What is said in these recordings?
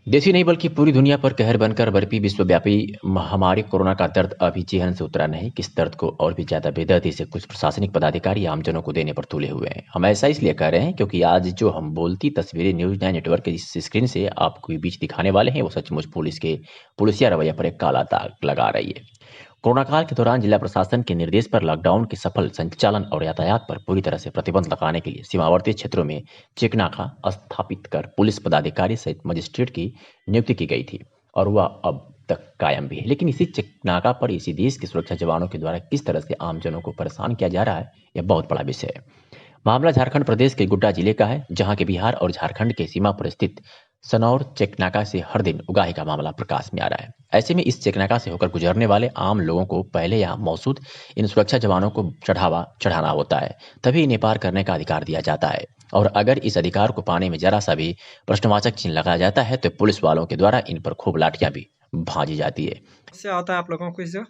देश ही नहीं बल्कि पूरी दुनिया पर कहर बनकर बरपी विश्वव्यापी महामारी कोरोना का दर्द अभी चेहन से उतरा नहीं। किस दर्द को और भी ज्यादा बेदर्दी से कुछ प्रशासनिक पदाधिकारी आमजनों को देने पर तुले हुए हैं। हम ऐसा इसलिए कह रहे हैं क्योंकि आज जो हम बोलती तस्वीरें न्यूज 9 नेटवर्क के इस स्क्रीन से आपको बीच दिखाने वाले हैं वो सचमुच पुलिसिया रवैया पर एक काला दाग लगा रही है। कोरोना काल के दौरान जिला प्रशासन के निर्देश पर लॉकडाउन के सफल संचालन और यातायात पर पूरी तरह से प्रतिबंध लगाने के लिए सीमावर्ती क्षेत्रों में चेक नाका स्थापित कर पुलिस पदाधिकारी सहित मजिस्ट्रेट की नियुक्ति की गई थी और वह अब तक कायम भी है। लेकिन इसी चेक नाका पर इसी देश के सुरक्षा जवानों के द्वारा किस तरह से आमजनों को परेशान किया जा रहा है, यह बहुत बड़ा विषय है। मामला झारखंड प्रदेश के गोड्डा जिले का है, जहां के बिहार और झारखंड के सीमा पर स्थित सनौर चेकनाका से हर दिन उगाही का मामला प्रकाश में आ रहा है। ऐसे में इस चेकनाका से होकर गुजरने वाले आम लोगों को पहले यहाँ मौजूद इन सुरक्षा जवानों को चढ़ाना होता है, तभी इन्हें पार करने का अधिकार दिया जाता है। और अगर इस अधिकार को पाने में जरा सा भी प्रश्नवाचक चिन्ह लगाया जाता है तो पुलिस वालों के द्वारा इन पर खूब लाठियां भी भाजी जाती है। क्या होता है आप लोगों को इससे?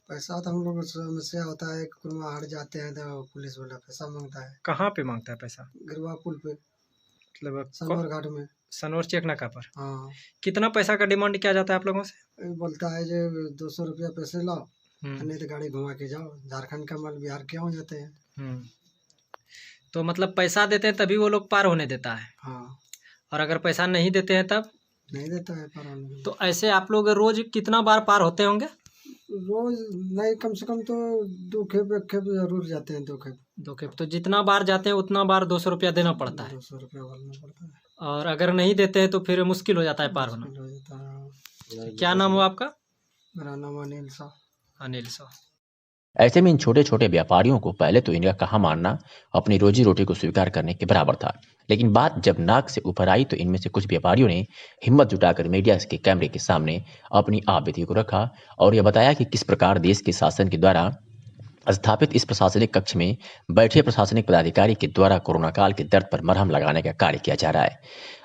पैसा तो हम लोग को समस्या होता है, कुरमा हाट जाते हैं तो पुलिस वाला पैसा मांगता है। कहाँ पे मांगता है पैसा? गिरवा पुल पे, मतलब सनौर घाट में। सनौर चेकनाका पर हाँ, कितना पैसा का डिमांड किया जाता है आप लोगों से? ये बोलता है जो 200 रुपया पैसे लाओ, हम्म, नहीं तो गाड़ी घुमा के जाओ। झारखंड का माल बिहार के हो जाते हैं। हम्म। तो मतलब पैसा देते हैं तभी वो लोग पार होने देता है, हाँ, और अगर पैसा नहीं देते हैं तब? नहीं देता है पर हम तो ऐसे आप लोग रोज कितना बार पार होते होंगे? रोज नहीं, कम से कम तो 2 खेप 1 खेप जरूर जाते हैं। 2 खेप 2 खेप। तो जितना बार जाते हैं उतना बार 200 रुपया देना पड़ता है, 200 रुपया भरना पड़ता है। और अगर नहीं देते हैं तो फिर मुश्किल हो जाता है पार होना। मुश्किल हो जाता है। क्या नाम हुआ आपका? मेरा नाम अनिल शाह। अनिल साहब। ऐसे में इन छोटे छोटे व्यापारियों को पहले तो इनका कहा मानना अपनी रोजी रोटी को स्वीकार करने के बराबर था, लेकिन बात जब नाक से ऊपर आई तो इनमें से कुछ व्यापारियों ने हिम्मत जुटाकर मीडिया के कैमरे के सामने अपनी आपबीती को रखा और यह बताया कि किस प्रकार देश के शासन के द्वारा स्थापित इस प्रशासनिक कक्ष में बैठे प्रशासनिक पदाधिकारी के द्वारा कोरोना काल के दर्द पर मरहम लगाने का कार्य किया जा रहा है।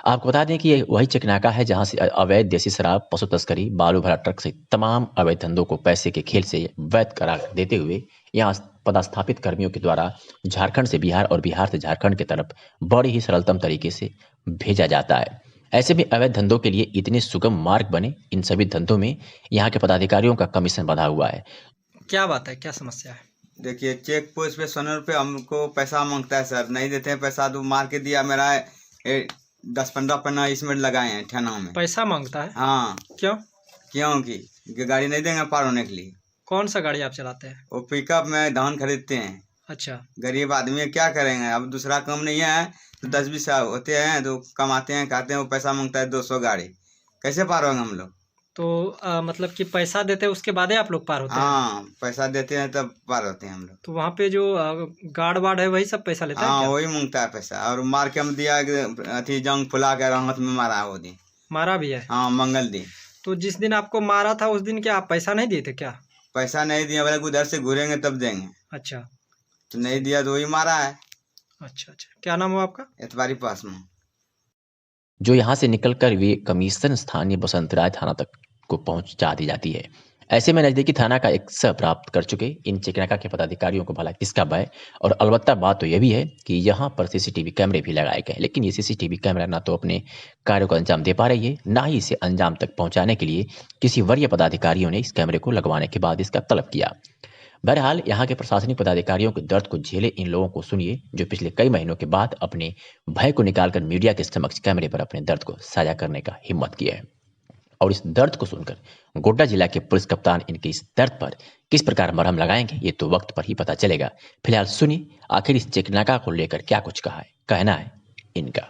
आपको बता दें कि ये वही चेकनाका है जहां से अवैध देसी शराब, पशु तस्करी, बालू भरा ट्रक से तमाम अवैध धंधों को पैसे के खेल से वैध करार देते हुए यहाँ पदस्थापित कर्मियों के द्वारा झारखंड से बिहार और बिहार से झारखंड की तरफ बड़ी ही सरलतम तरीके से भेजा जाता है। ऐसे में अवैध धंधों के लिए इतने सुगम मार्ग बने, इन सभी धंधों में यहाँ के पदाधिकारियों का कमीशन बंधा हुआ है। क्या बात है, क्या समस्या है? देखिए, चेक पोस्ट पे 100 रुपये हमको पैसा मांगता है सर। नहीं देते हैं पैसा तो मार के दिया। मेरा 10-15 पन्ना इसमें लगाए हैं थाना में। पैसा मांगता है? हाँ, क्यों? क्योंकि गाड़ी नहीं देंगे पार होने के लिए। कौन सा गाड़ी आप चलाते हैं? वो पिकअप में धान खरीदते हैं। अच्छा। गरीब आदमी है, क्या करेंगे, अब दूसरा काम नहीं है तो 10-20 होते हैं तो कमाते हैं, खाते हैं। वो पैसा मांगता है 200 गाड़ी, कैसे पार होंगे हम लोग? तो मतलब कि पैसा देते हैं उसके बाद ही आप लोग पार होते हैं? हाँ, पैसा देते हैं तब पार होते हैं हम लोग। तो वहाँ पे जो गार्ड वार्ड है वही सब पैसा लेता है हाँ, क्या? वही मांगता है पैसा। और मार के हम दिया अथी जंग फुला के हाथ में मारा वो दिन। मारा भी है? हाँ, मंगल दिन। तो जिस दिन आपको मारा था उस दिन क्या आप पैसा नहीं दिए थे क्या? पैसा नहीं दिया, बोले उधर से घूरेंगे तब देंगे। अच्छा तो नहीं दिया तो वही मारा है। अच्छा। अच्छा, क्या नाम हुआ आपका? एतवारी पास में। जो यहाँ से निकलकर वे कमीशन स्थानीय बसंतराय थाना तक को पहुंचा दी जाती है। ऐसे में नजदीकी थाना का एक सह प्राप्त कर चुके इन चेकनाका के पदाधिकारियों को भला किसका भय। और अलबत्ता बात तो यह भी है कि यहाँ पर सीसीटीवी कैमरे भी लगाए गए, लेकिन ये सीसीटीवी कैमरा ना तो अपने कार्य को अंजाम दे पा रही है, ना ही इसे अंजाम तक पहुंचाने के लिए किसी वरीय पदाधिकारियों ने इस कैमरे को लगवाने के बाद इसका तलब किया। बहरहाल यहाँ के प्रशासनिक पदाधिकारियों के दर्द को झेले इन लोगों को सुनिए, जो पिछले कई महीनों के बाद अपने भय को निकालकर मीडिया के समक्ष कैमरे पर अपने दर्द को साझा करने का हिम्मत किया है। और इस दर्द को सुनकर गोड्डा जिला के पुलिस कप्तान इनके इस दर्द पर किस प्रकार मरहम लगाएंगे ये तो वक्त पर ही पता चलेगा। फिलहाल सुनिए आखिर इस चेकनाका को लेकर क्या कुछ कहना है इनका।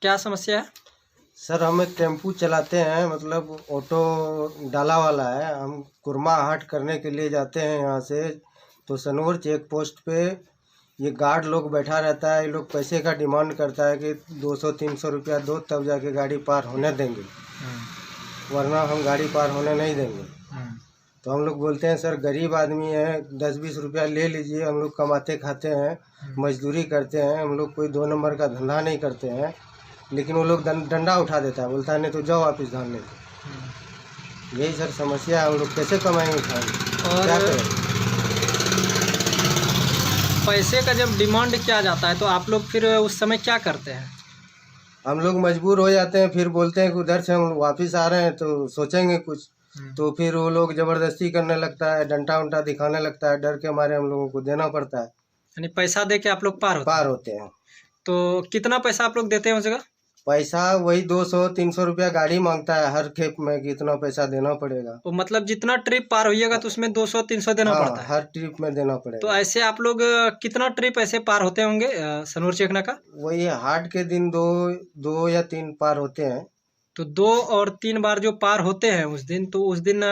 क्या समस्या है? सर, हम एक टेम्पू चलाते हैं, मतलब ऑटो डाला वाला है। हम कुरमा हाट करने के लिए जाते हैं यहाँ से, तो सनौर चेक पोस्ट पे ये गार्ड लोग बैठा रहता है। ये लोग पैसे का डिमांड करता है कि 200-300 रुपया दो तब जाके गाड़ी पार होने देंगे, वरना हम गाड़ी पार होने नहीं देंगे। तो हम लोग बोलते हैं सर गरीब आदमी है, 10-20 रुपया ले लीजिए, हम लोग कमाते खाते हैं, मजदूरी करते हैं, हम लोग कोई 2 नंबर का धंधा नहीं करते हैं। लेकिन वो लोग डंडा उठा देता है, बोलता है नहीं तो जाओ वापिस धान लेके। यही सर समस्या है, हम लोग कैसे कमाएंगे खाएंगे, और क्या करें? पैसे का जब डिमांड किया जाता है तो आप लोग फिर उस समय क्या करते हैं? हम लोग मजबूर हो जाते हैं, फिर बोलते हैं कि उधर से हम वापस आ रहे हैं तो सोचेंगे कुछ, तो फिर वो लोग जबरदस्ती करने लगता है, डंडा उंटा दिखाने लगता है, डर के मारे हम लोगों को देना पड़ता है, यानी पैसा दे के आप लोग पार होते पार हैं। होते हैं। तो कितना पैसा आप लोग देते हैं उस जगह? पैसा वही 200-300 रुपया गाड़ी मांगता है हर खेप में कि इतना पैसा देना पड़ेगा। तो मतलब जितना ट्रिप पार होइएगा तो उसमें 200-300 देना हाँ, पड़ता है। हर ट्रिप में देना तो पड़ेगा। ऐसे आप लोग कितना ट्रिप ऐसे पार होते होंगे सनोर चेक नाका? वही हाट के दिन दो या 3 पार होते हैं। तो 2 और 3 बार जो पार होते हैं उस दिन, तो उस दिन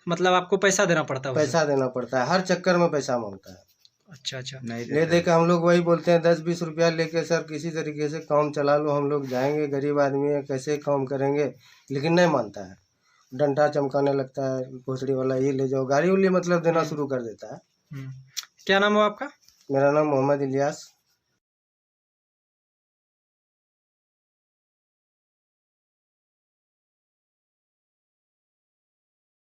मतलब आपको पैसा देना पड़ता है उस दिन? पैसा देना पड़ता है, हर चक्कर में पैसा मांगता है। अच्छा अच्छा। नहीं ले दे के हम लोग वही बोलते हैं 10-20 रुपया लेके सर किसी तरीके से काम चला लो, हम लोग जाएंगे, गरीब आदमी है, कैसे काम करेंगे, लेकिन नहीं मानता है, डंडा चमकाने लगता है, भोसड़ी वाला ये ले जाओ, गाड़ी उली मतलब देना शुरू कर देता है। क्या नाम हो आपका? मेरा नाम मोहम्मद इलियास।